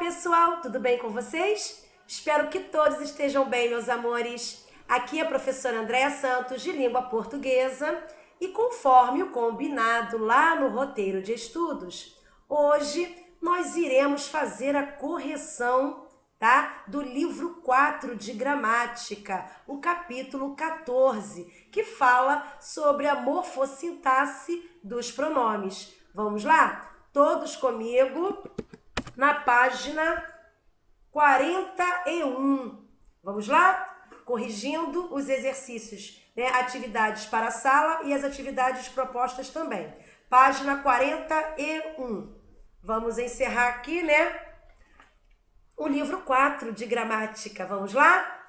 pessoal, tudo bem com vocês? Espero que todos estejam bem, meus amores. Aqui é a professora Andréa Santos, de língua portuguesa, e conforme o combinado lá no roteiro de estudos, hoje nós iremos fazer a correção, tá? Do livro 4 de gramática, o capítulo 14, que fala sobre a morfossintaxe dos pronomes. Vamos lá? Todos comigo na página 41. Vamos lá? Corrigindo os exercícios, né? Atividades para a sala e as atividades propostas também. Página 41. Vamos encerrar aqui, né? O livro 4 de gramática. Vamos lá?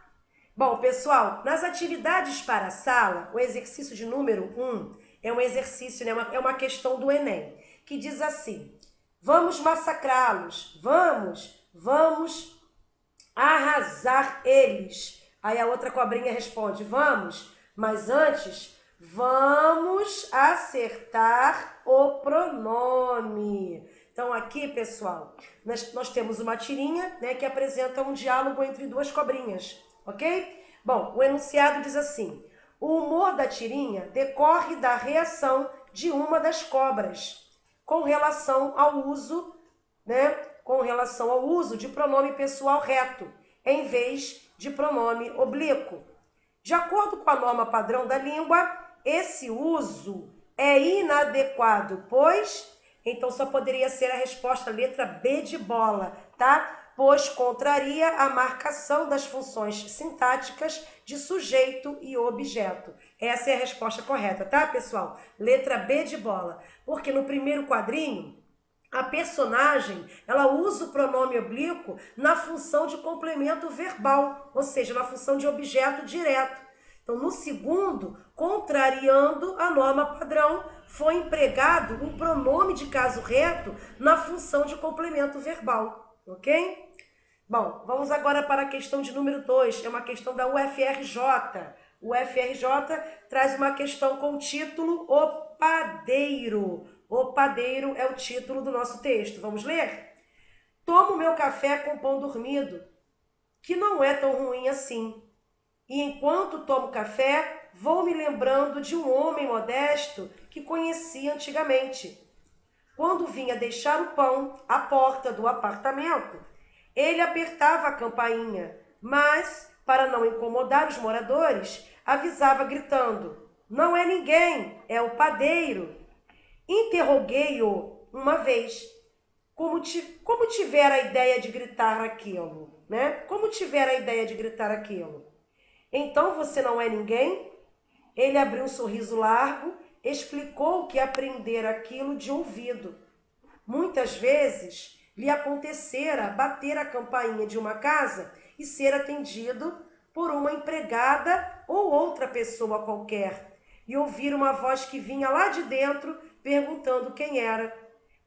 Bom, pessoal, nas atividades para a sala, o exercício de número 1 é um exercício, né? É uma questão do Enem, que diz assim: vamos massacrá-los, vamos arrasar eles. Aí a outra cobrinha responde: vamos, mas antes vamos acertar o pronome. Então aqui, pessoal, nós temos uma tirinha, né, que apresenta um diálogo entre duas cobrinhas, ok? Bom, o enunciado diz assim: o humor da tirinha decorre da reação de uma das cobras com relação ao uso, né, de pronome pessoal reto, em vez de pronome oblíquo. De acordo com a norma padrão da língua, esse uso é inadequado, pois... Então, só poderia ser a resposta letra B de bola, tá? Pois contraria a marcação das funções sintáticas de sujeito e objeto. Essa é a resposta correta, tá, pessoal? Letra B de bola. Porque no primeiro quadrinho, a personagem, ela usa o pronome oblíquo na função de complemento verbal, ou seja, na função de objeto direto. Então, no segundo, contrariando a norma padrão, foi empregado um pronome de caso reto na função de complemento verbal, ok? Bom, vamos agora para a questão de número 2, é uma questão da UFRJ. O UFRJ traz uma questão com o título O Padeiro. O padeiro é o título do nosso texto. Vamos ler? Tomo meu café com pão dormido, que não é tão ruim assim. E enquanto tomo café, vou me lembrando de um homem modesto que conheci antigamente. Quando vinha deixar o pão à porta do apartamento, ele apertava a campainha, mas, para não incomodar os moradores, avisava gritando: não é ninguém, é o padeiro. Interroguei-o uma vez, como tiver a ideia de gritar aquilo, né? Como tiver a ideia de gritar aquilo? Então você não é ninguém? Ele abriu um sorriso largo, explicou que aprendera aquilo de ouvido. Muitas vezes lhe acontecera bater a campainha de uma casa e ser atendido por uma empregada ou outra pessoa qualquer, e ouvir uma voz que vinha lá de dentro perguntando quem era,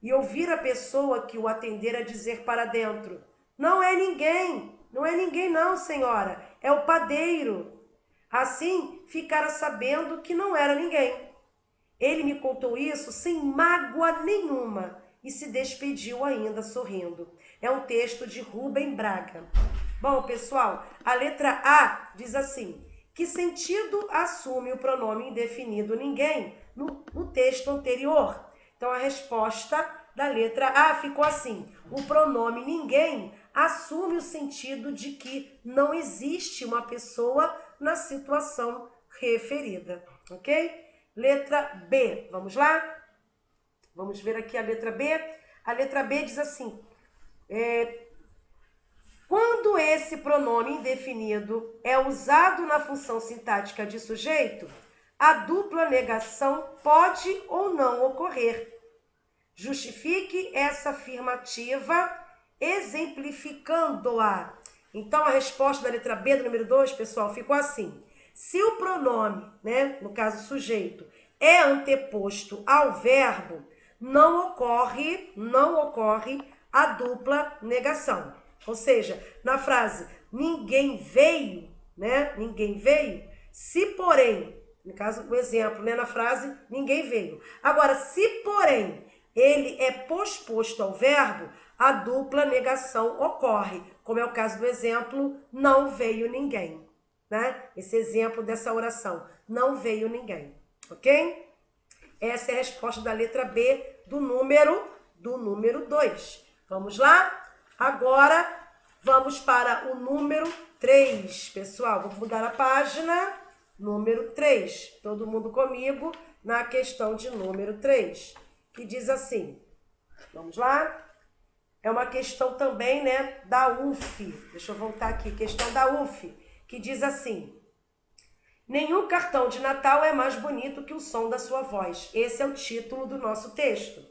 e ouvir a pessoa que o atendera dizer para dentro: não é ninguém não, senhora, é o padeiro. Assim, ficara sabendo que não era ninguém. Ele me contou isso sem mágoa nenhuma e se despediu ainda sorrindo. É um texto de Rubem Braga. Bom, pessoal, a letra A diz assim: que sentido assume o pronome indefinido ninguém no texto anterior? Então, a resposta da letra A ficou assim: o pronome ninguém assume o sentido de que não existe uma pessoa na situação referida, ok? Letra B, vamos lá? Vamos ver aqui a letra B. A letra B diz assim: quando esse pronome indefinido é usado na função sintática de sujeito, a dupla negação pode ou não ocorrer. Justifique essa afirmativa exemplificando-a. Então, a resposta da letra B do número 2, pessoal, ficou assim: se o pronome, né, no caso sujeito, é anteposto ao verbo, não ocorre a dupla negação. Ou seja, na frase ninguém veio, né, ninguém veio, se porém, no caso, o exemplo, né, na frase ninguém veio. Agora, se porém ele é posposto ao verbo, a dupla negação ocorre, como é o caso do exemplo, não veio ninguém, né? Esse exemplo dessa oração, não veio ninguém, ok? Essa é a resposta da letra B do número 2. Vamos lá? Agora, vamos para o número 3, pessoal. Vou mudar a página. Número 3. Todo mundo comigo na questão de número 3, que diz assim. Vamos lá? É uma questão também, né, da UF. Deixa eu voltar aqui. Questão da UF, que diz assim. Nenhum cartão de Natal é mais bonito que o som da sua voz. Esse é o título do nosso texto.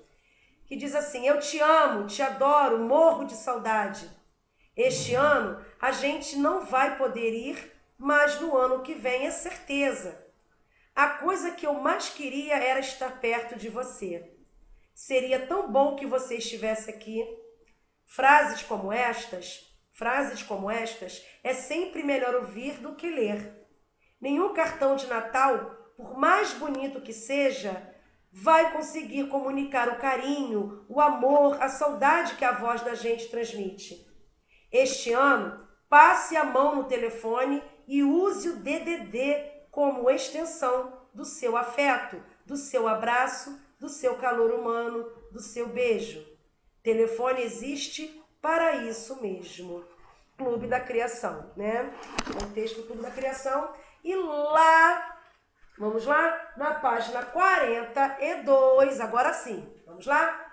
Que diz assim, eu te amo, te adoro, morro de saudade. Este ano a gente não vai poder ir, mas no ano que vem é certeza. A coisa que eu mais queria era estar perto de você. Seria tão bom que você estivesse aqui. Frases como estas, é sempre melhor ouvir do que ler. Nenhum cartão de Natal, por mais bonito que seja, vai conseguir comunicar o carinho, o amor, a saudade que a voz da gente transmite. Este ano, passe a mão no telefone e use o DDD como extensão do seu afeto, do seu abraço, do seu calor humano, do seu beijo. Telefone existe para isso mesmo. Clube da Criação, né? O texto do Clube da Criação. E lá, vamos lá, na página 42, agora sim, vamos lá?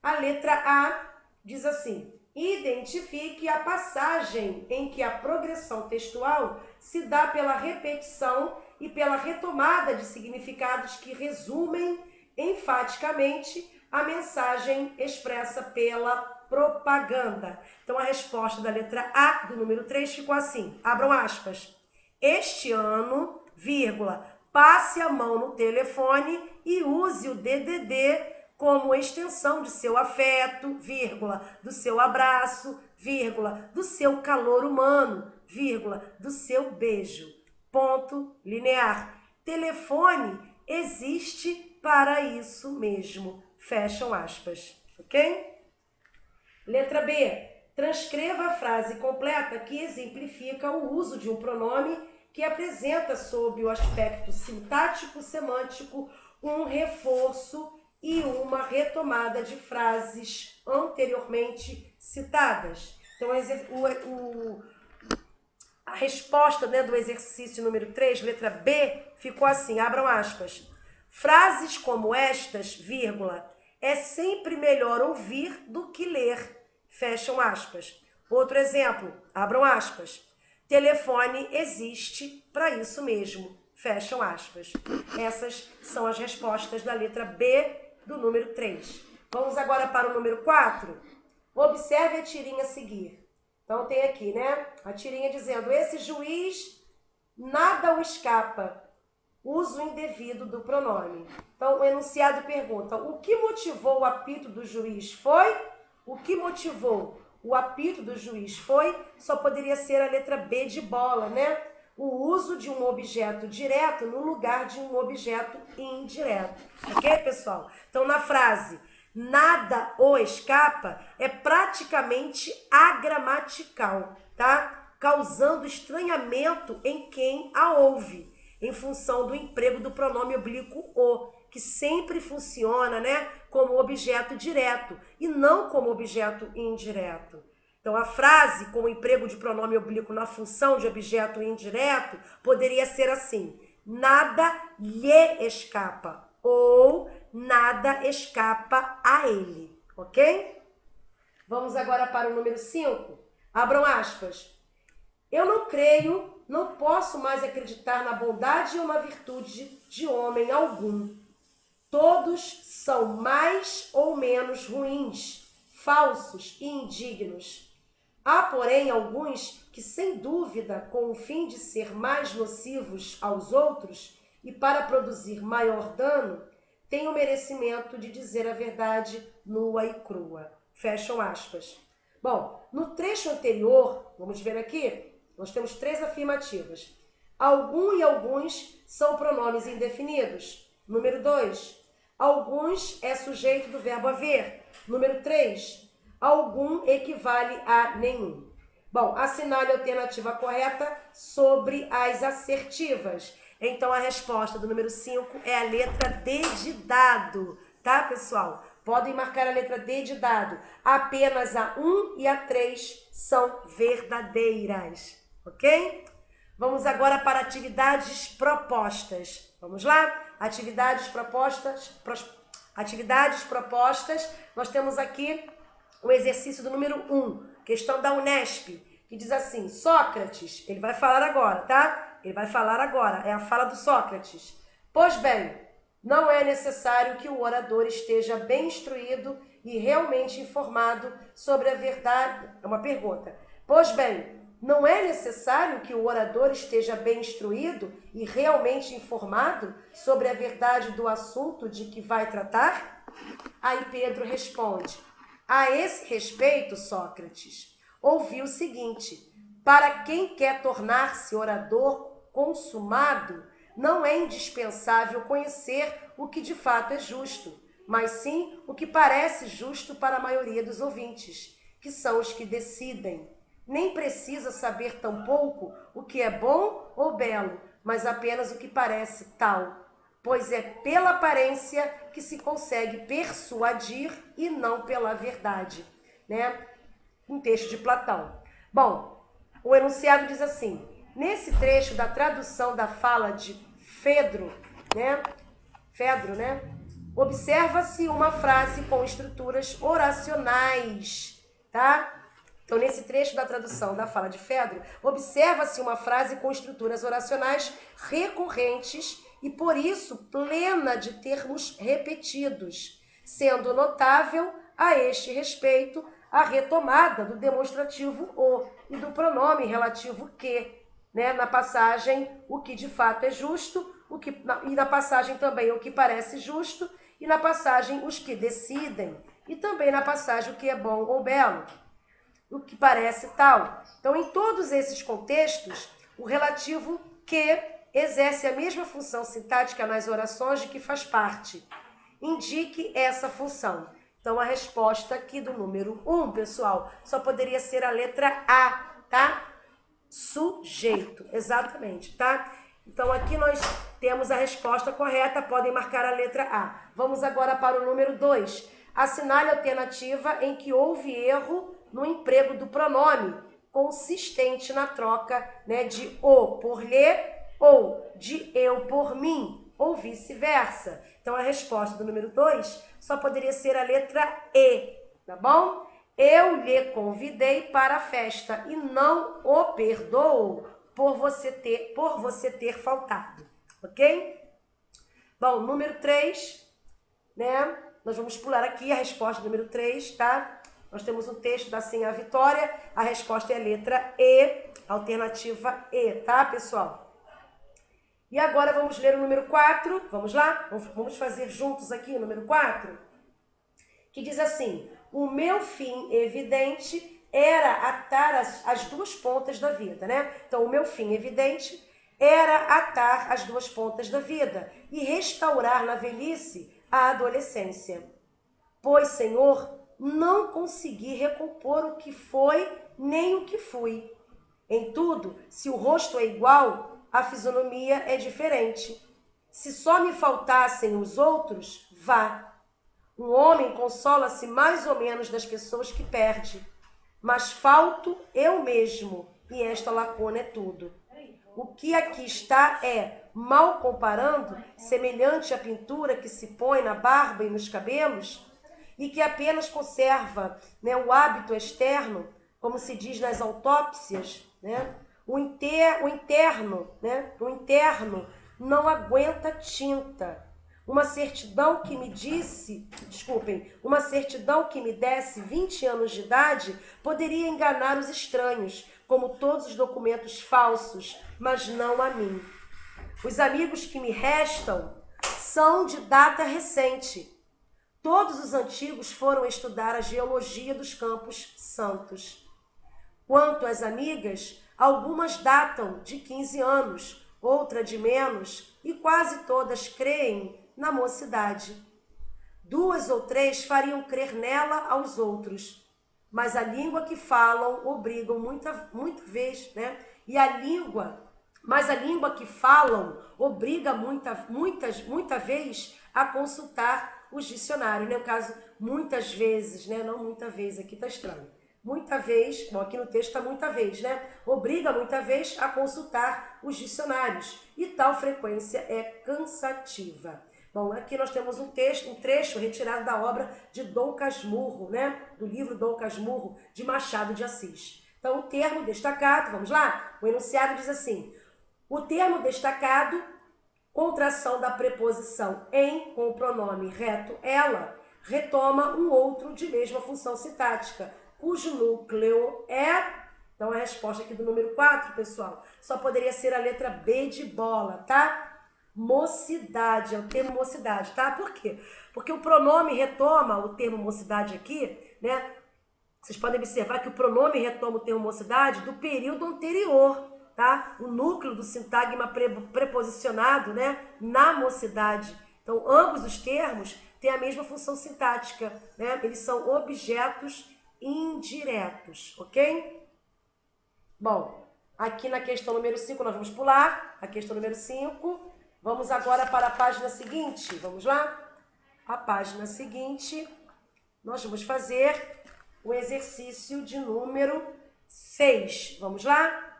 A letra A diz assim, identifique a passagem em que a progressão textual se dá pela repetição e pela retomada de significados que resumem enfaticamente a mensagem expressa pela propaganda. Então, a resposta da letra A do número 3 ficou assim, abram aspas. Este ano, vírgula, passe a mão no telefone e use o DDD como extensão de seu afeto, vírgula, do seu abraço, vírgula, do seu calor humano, vírgula, do seu beijo. Ponto linear. Telefone existe para isso mesmo. Fecham aspas, ok? Letra B. Transcreva a frase completa que exemplifica o uso de um pronome que apresenta, sob o aspecto sintático-semântico, um reforço e uma retomada de frases anteriormente citadas. Então, a resposta, né, do exercício número 3, letra B, ficou assim, abram aspas. Frases como estas, vírgula, é sempre melhor ouvir do que ler. Fecham aspas. Outro exemplo, abram aspas. Telefone existe para isso mesmo. Fecham aspas. Essas são as respostas da letra B do número 3. Vamos agora para o número 4. Observe a tirinha a seguir. Então tem aqui, né? A tirinha dizendo, esse juiz nada o escapa. Uso indevido do pronome. Então o enunciado pergunta, o que motivou o apito do juiz foi? O que motivou o apito do juiz foi? Só poderia ser a letra B de bola, né? O uso de um objeto direto no lugar de um objeto indireto. Ok, pessoal? Então, na frase, nada o escapa, é praticamente agramatical, tá? Causando estranhamento em quem a ouve, em função do emprego do pronome oblíquo o, que sempre funciona, né, como objeto direto e não como objeto indireto. Então, a frase com o emprego de pronome oblíquo na função de objeto indireto poderia ser assim, nada lhe escapa ou nada escapa a ele, ok? Vamos agora para o número 5. Abram aspas. Eu não creio, não posso mais acreditar na bondade ou na virtude de homem algum. Todos são mais ou menos ruins, falsos e indignos. Há, porém, alguns que, sem dúvida, com o fim de ser mais nocivos aos outros e para produzir maior dano, têm o merecimento de dizer a verdade nua e crua. Fecham aspas. Bom, no trecho anterior, vamos ver aqui, nós temos 3 afirmativas. Algum e alguns são pronomes indefinidos. Número 2. Alguns é sujeito do verbo haver. Número 3, algum equivale a nenhum. Bom, assinale a alternativa correta sobre as assertivas. Então, a resposta do número 5 é a letra D de dado, tá, pessoal? Podem marcar a letra D de dado. Apenas a 1 e a 3 são verdadeiras, ok? Vamos agora para atividades propostas. Vamos lá? Atividades propostas. Nós temos aqui o exercício do número 1, questão da Unesp, que diz assim: Sócrates, ele vai falar agora, tá? Ele vai falar agora, é a fala do Sócrates. Pois bem, não é necessário que o orador esteja bem instruído e realmente informado sobre a verdade. É uma pergunta. Pois bem, não é necessário que o orador esteja bem instruído e realmente informado sobre a verdade do assunto de que vai tratar? Aí Pedro responde: a esse respeito, Sócrates, ouvi o seguinte: para quem quer tornar-se orador consumado, não é indispensável conhecer o que de fato é justo, mas sim o que parece justo para a maioria dos ouvintes, que são os que decidem. Nem precisa saber tampouco o que é bom ou belo, mas apenas o que parece tal, pois é pela aparência que se consegue persuadir e não pela verdade, né? Um texto de Platão. Bom, o enunciado diz assim: nesse trecho da tradução da fala de Fedro, né? Observa-se uma frase com estruturas oracionais, tá? Então, nesse trecho da tradução da fala de Fedro, observa-se uma frase com estruturas oracionais recorrentes e, por isso, plena de termos repetidos, sendo notável, a este respeito, a retomada do demonstrativo o e do pronome relativo que, né? Na passagem, o que de fato é justo, e na passagem também o que parece justo, e na passagem os que decidem, e também na passagem o que é bom ou belo, o que parece tal. Então, em todos esses contextos, o relativo que exerce a mesma função sintática nas orações de que faz parte. Indique essa função. Então, a resposta aqui do número 1, pessoal, só poderia ser a letra A, tá? Sujeito, exatamente, tá? Então, aqui nós temos a resposta correta, podem marcar a letra A. Vamos agora para o número 2. Assinale a alternativa em que houve erro no emprego do pronome, consistente na troca, né, de o por lhe ou de eu por mim, ou vice-versa. Então, a resposta do número 2 só poderia ser a letra E, tá bom? Eu lhe convidei para a festa e não o perdoo por você ter faltado, ok? Bom, número 3, né? Nós vamos pular aqui a resposta do número 3, tá? Nós temos um texto da Sim a Vitória, a resposta é a letra E, alternativa E, tá, pessoal? E agora vamos ler o número 4, vamos lá? Vamos fazer juntos aqui o número 4, que diz assim: o meu fim evidente era atar as duas pontas da vida, né? Então, o meu fim evidente era atar as duas pontas da vida e restaurar na velhice a adolescência. Pois, Senhor, não consegui recompor o que foi nem o que fui. Em tudo, se o rosto é igual, a fisionomia é diferente. Se só me faltassem os outros, vá. Um homem consola-se mais ou menos das pessoas que perde, mas falto eu mesmo, e esta lacuna é tudo. O que aqui está é, mal comparando, semelhante à pintura que se põe na barba e nos cabelos, e que apenas conserva, né, o hábito externo, como se diz nas autópsias, né? O interno não aguenta tinta. Uma certidão que me desse 20 anos de idade poderia enganar os estranhos, como todos os documentos falsos, mas não a mim. Os amigos que me restam são de data recente. Todos os antigos foram estudar a geologia dos Campos Santos. Quanto às amigas, algumas datam de 15 anos, outra de menos, e quase todas creem na mocidade. 2 ou 3 fariam crer nela aos outros, mas a língua que falam obrigam muita vez, né? Mas a língua que falam obriga muita vez a consultar os dicionários, né? No caso, muitas vezes, né? Não muita vez, aqui tá estranho. Muita vez, bom, aqui no texto está muita vez, né? Obriga muita vez a consultar os dicionários e tal frequência é cansativa. Bom, aqui nós temos um trecho retirado da obra de Dom Casmurro, né? Do livro Dom Casmurro, de Machado de Assis. Então, o termo destacado, vamos lá? O enunciado diz assim: o termo destacado, contração da preposição em com o pronome reto ela, retoma um outro de mesma função sintática, cujo núcleo é... Então, a resposta aqui do número 4, pessoal, só poderia ser a letra B de bola, tá? Mocidade, é o termo mocidade, tá? Por quê? Porque o pronome retoma o termo mocidade aqui, né? Vocês podem observar que o pronome retoma o termo mocidade do período anterior, tá? O núcleo do sintagma preposicionado, né? Na mocidade. Então, ambos os termos têm a mesma função sintática, né? Eles são objetos indiretos, ok? Bom, aqui na questão número 5, nós vamos pular a questão número 5. Vamos agora para a página seguinte. Vamos lá? A página seguinte, nós vamos fazer o exercício de número 6. Vamos lá?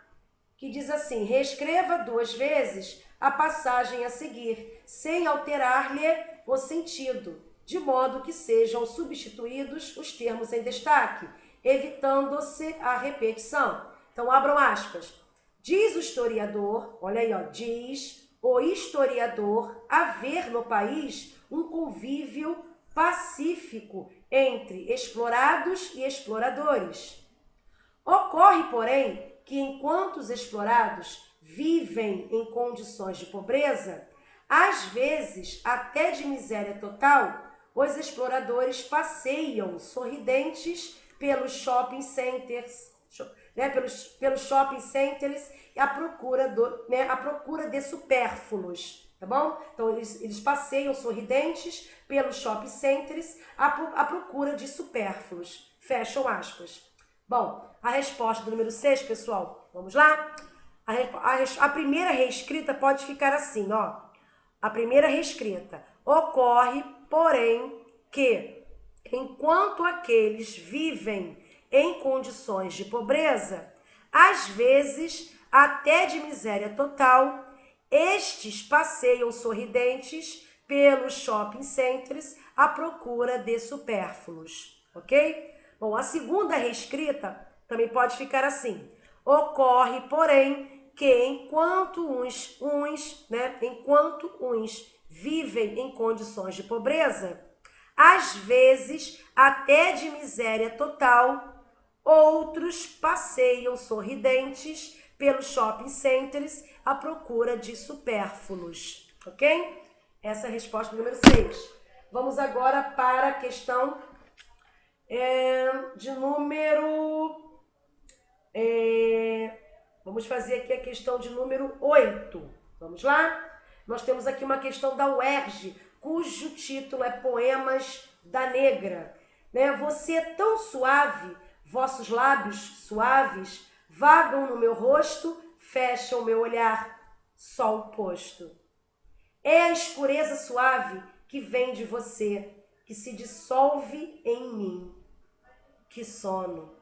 Que diz assim: reescreva 2 vezes a passagem a seguir, sem alterar-lhe o sentido, de modo que sejam substituídos os termos em destaque, evitando-se a repetição. Então, abram aspas. Diz o historiador, olha aí, ó, diz o historiador haver no país um convívio pacífico entre explorados e exploradores. Ocorre, porém, que enquanto os explorados vivem em condições de pobreza, às vezes até de miséria total, os exploradores passeiam sorridentes pelos shopping centers, né, pelos shopping centers à procura de supérfluos, tá bom? Então, eles passeiam sorridentes pelos shopping centers à procura de supérfluos. Fecham aspas. Bom, a resposta do número 6, pessoal, vamos lá? A primeira reescrita pode ficar assim, ó. A primeira reescrita. Ocorre, porém, que, enquanto aqueles vivem em condições de pobreza, às vezes até de miséria total, estes passeiam sorridentes pelos shopping centers à procura de supérfluos, ok? Bom, a segunda reescrita também pode ficar assim. Ocorre, porém, que enquanto uns vivem em condições de pobreza, às vezes até de miséria total, outros passeiam sorridentes pelos shopping centers à procura de supérfluos, ok? Essa é a resposta número 6. Vamos agora para a questão de número... vamos fazer aqui a questão de número 8. Vamos lá? Nós temos aqui uma questão da UERJ, cujo título é Poemas da Negra. Né? Você é tão suave, vossos lábios suaves vagam no meu rosto, fecham o meu olhar, sol posto. É a escureza suave que vem de você, que se dissolve em mim. Que sono!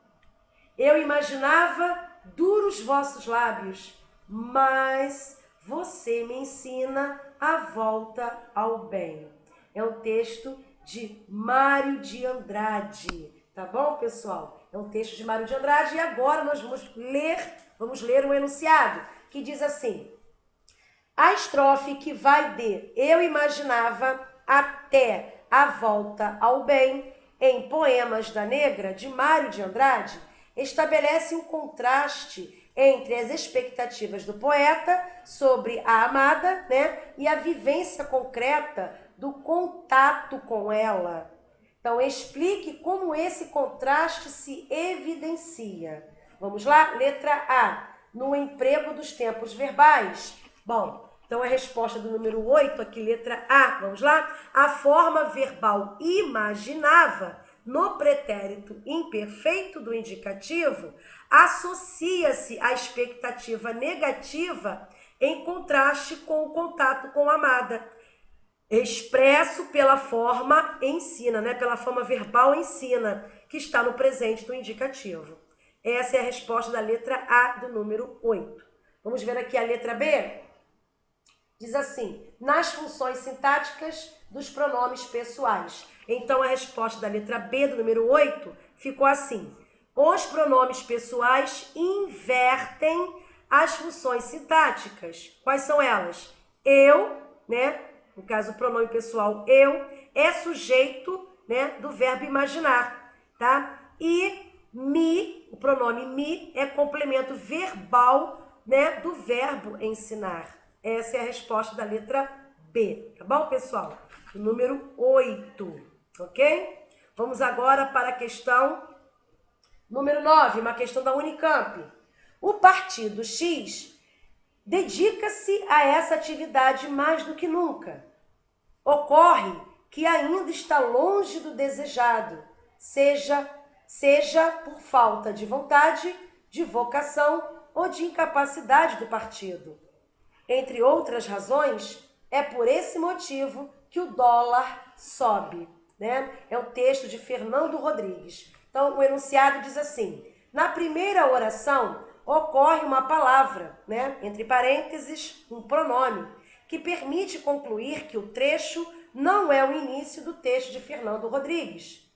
Eu imaginava duros vossos lábios, mas você me ensina a volta ao bem. É um texto de Mário de Andrade, tá bom, pessoal? É um texto de Mário de Andrade e agora nós vamos ler um enunciado que diz assim: a estrofe que vai de eu imaginava até a volta ao bem em Poemas da Negra, de Mário de Andrade, estabelece um contraste entre as expectativas do poeta sobre a amada, né, e a vivência concreta do contato com ela. Então, explique como esse contraste se evidencia. Vamos lá? Letra A. No emprego dos tempos verbais. Bom, Então, a resposta do número 8, aqui, letra A, vamos lá? A forma verbal imaginava, no pretérito imperfeito do indicativo, associa-se à expectativa negativa em contraste com o contato com a amada, expresso pela forma ensina, né? Pela forma verbal ensina, que está no presente do indicativo. Essa é a resposta da letra A do número 8. Vamos ver aqui a letra B? Diz assim, nas funções sintáticas dos pronomes pessoais. Então, a resposta da letra B do número 8 ficou assim. Os pronomes pessoais invertem as funções sintáticas. Quais são elas? Eu, né? No caso, o pronome pessoal eu é sujeito, né, do verbo imaginar, tá? E me, o pronome me é complemento verbal, né, do verbo ensinar. Essa é a resposta da letra B, tá bom, pessoal? O número 8, ok? Vamos agora para a questão número 9, uma questão da Unicamp. O partido X dedica-se a essa atividade mais do que nunca. Ocorre que ainda está longe do desejado, seja por falta de vontade, de vocação ou de incapacidade do partido. Entre outras razões, é por esse motivo que o dólar sobe, né? É o texto de Fernando Rodrigues. Então, o enunciado diz assim, na primeira oração ocorre uma palavra, né? Entre parênteses, um pronome, que permite concluir que o trecho não é o início do texto de Fernando Rodrigues.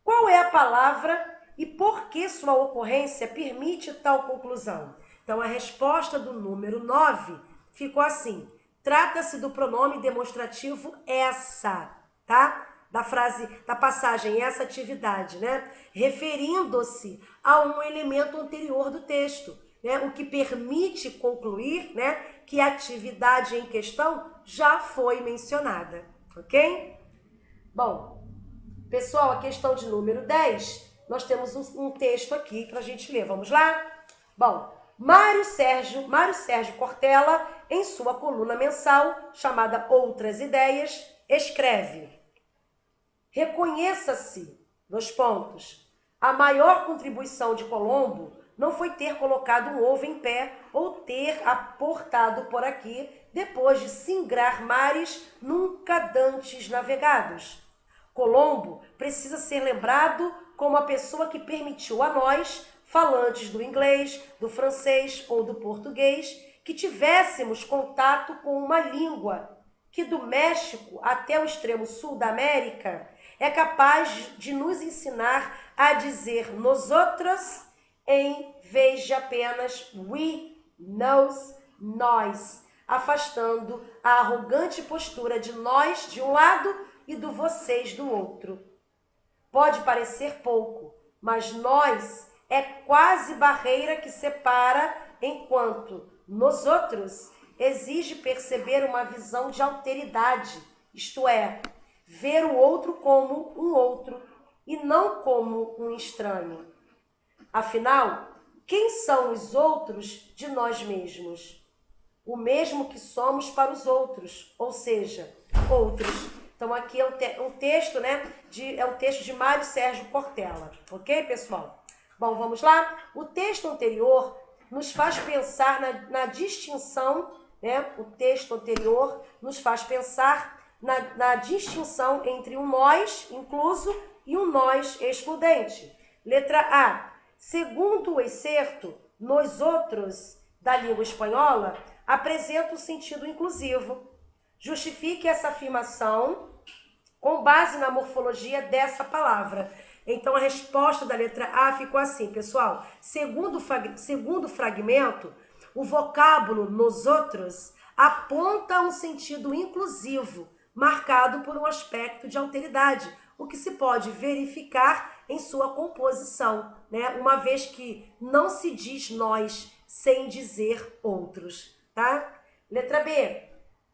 Qual é a palavra e por que sua ocorrência permite tal conclusão? Então, a resposta do número 9 ficou assim. Trata-se do pronome demonstrativo essa, tá? Da frase, da passagem, essa atividade, né? Referindo-se a um elemento anterior do texto, né? O que permite concluir, né, que a atividade em questão já foi mencionada, ok? Bom, pessoal, a questão de número 10, nós temos um texto aqui para a gente ler. Vamos lá? Bom, Mário Sérgio Cortella, em sua coluna mensal, chamada Outras Ideias, escreve: reconheça-se, a maior contribuição de Colombo não foi ter colocado um ovo em pé ou ter aportado por aqui depois de singrar mares nunca dantes navegados. Colombo precisa ser lembrado como a pessoa que permitiu a nós, falantes do inglês, do francês ou do português, que tivéssemos contato com uma língua que do México até o extremo sul da América é capaz de nos ensinar a dizer nosotros em vez de apenas we, nós, nós, afastando a arrogante postura de nós de um lado e do vocês do outro. Pode parecer pouco, mas nós é quase barreira que separa, enquanto nosotros exige perceber uma visão de alteridade, isto é, ver o outro como um outro e não como um estranho. Afinal, quem são os outros de nós mesmos? O mesmo que somos para os outros, ou seja, outros. Então, aqui é um texto, né? É um texto de Mário Sérgio Cortella. Ok, pessoal? Bom, vamos lá? O texto anterior nos faz pensar na distinção, né? O texto anterior nos faz pensar na distinção entre um nós incluso e um nós excludente. Letra A. Segundo o excerto, nós outros da língua espanhola apresenta o sentido inclusivo. Justifique essa afirmação com base na morfologia dessa palavra. Então, a resposta da letra A ficou assim, pessoal. Segundo o fragmento, o vocábulo nosotros aponta um sentido inclusivo, marcado por um aspecto de alteridade, o que se pode verificar em sua composição, né? Uma vez que não se diz nós sem dizer outros, tá? Letra B.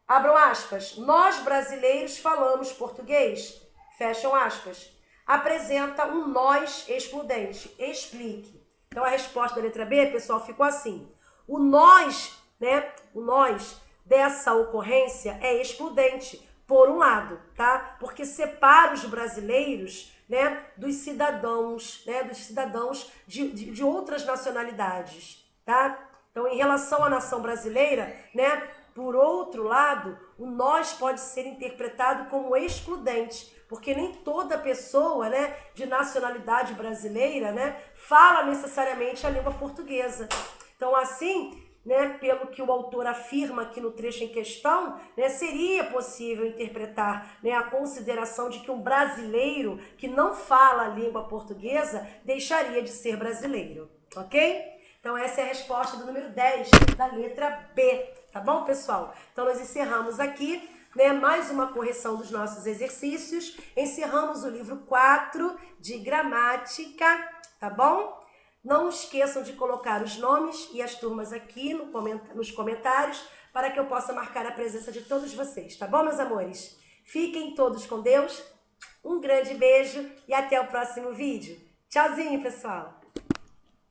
Abram aspas. Nós brasileiros falamos português. Fecham aspas. Apresenta um nós excludente. Explique. Então, a resposta da letra B, pessoal, ficou assim. O nós, né? O nós dessa ocorrência é excludente, por um lado, tá? Porque separa os brasileiros, né, dos cidadãos de outras nacionalidades, tá? Então, em relação à nação brasileira, né, por outro lado, o nós pode ser interpretado como excludente, porque nem toda pessoa, né, de nacionalidade brasileira, né, fala necessariamente a língua portuguesa. Então, assim, né, pelo que o autor afirma aqui no trecho em questão, né, seria possível interpretar, né, a consideração de que um brasileiro que não fala a língua portuguesa deixaria de ser brasileiro, ok? Então essa é a resposta do número 10 da letra B, tá bom, pessoal? Então nós encerramos aqui, né, mais uma correção dos nossos exercícios, encerramos o livro 4 de gramática, tá bom? Não esqueçam de colocar os nomes e as turmas aqui nos comentários para que eu possa marcar a presença de todos vocês, tá bom, meus amores? Fiquem todos com Deus, um grande beijo e até o próximo vídeo. Tchauzinho, pessoal!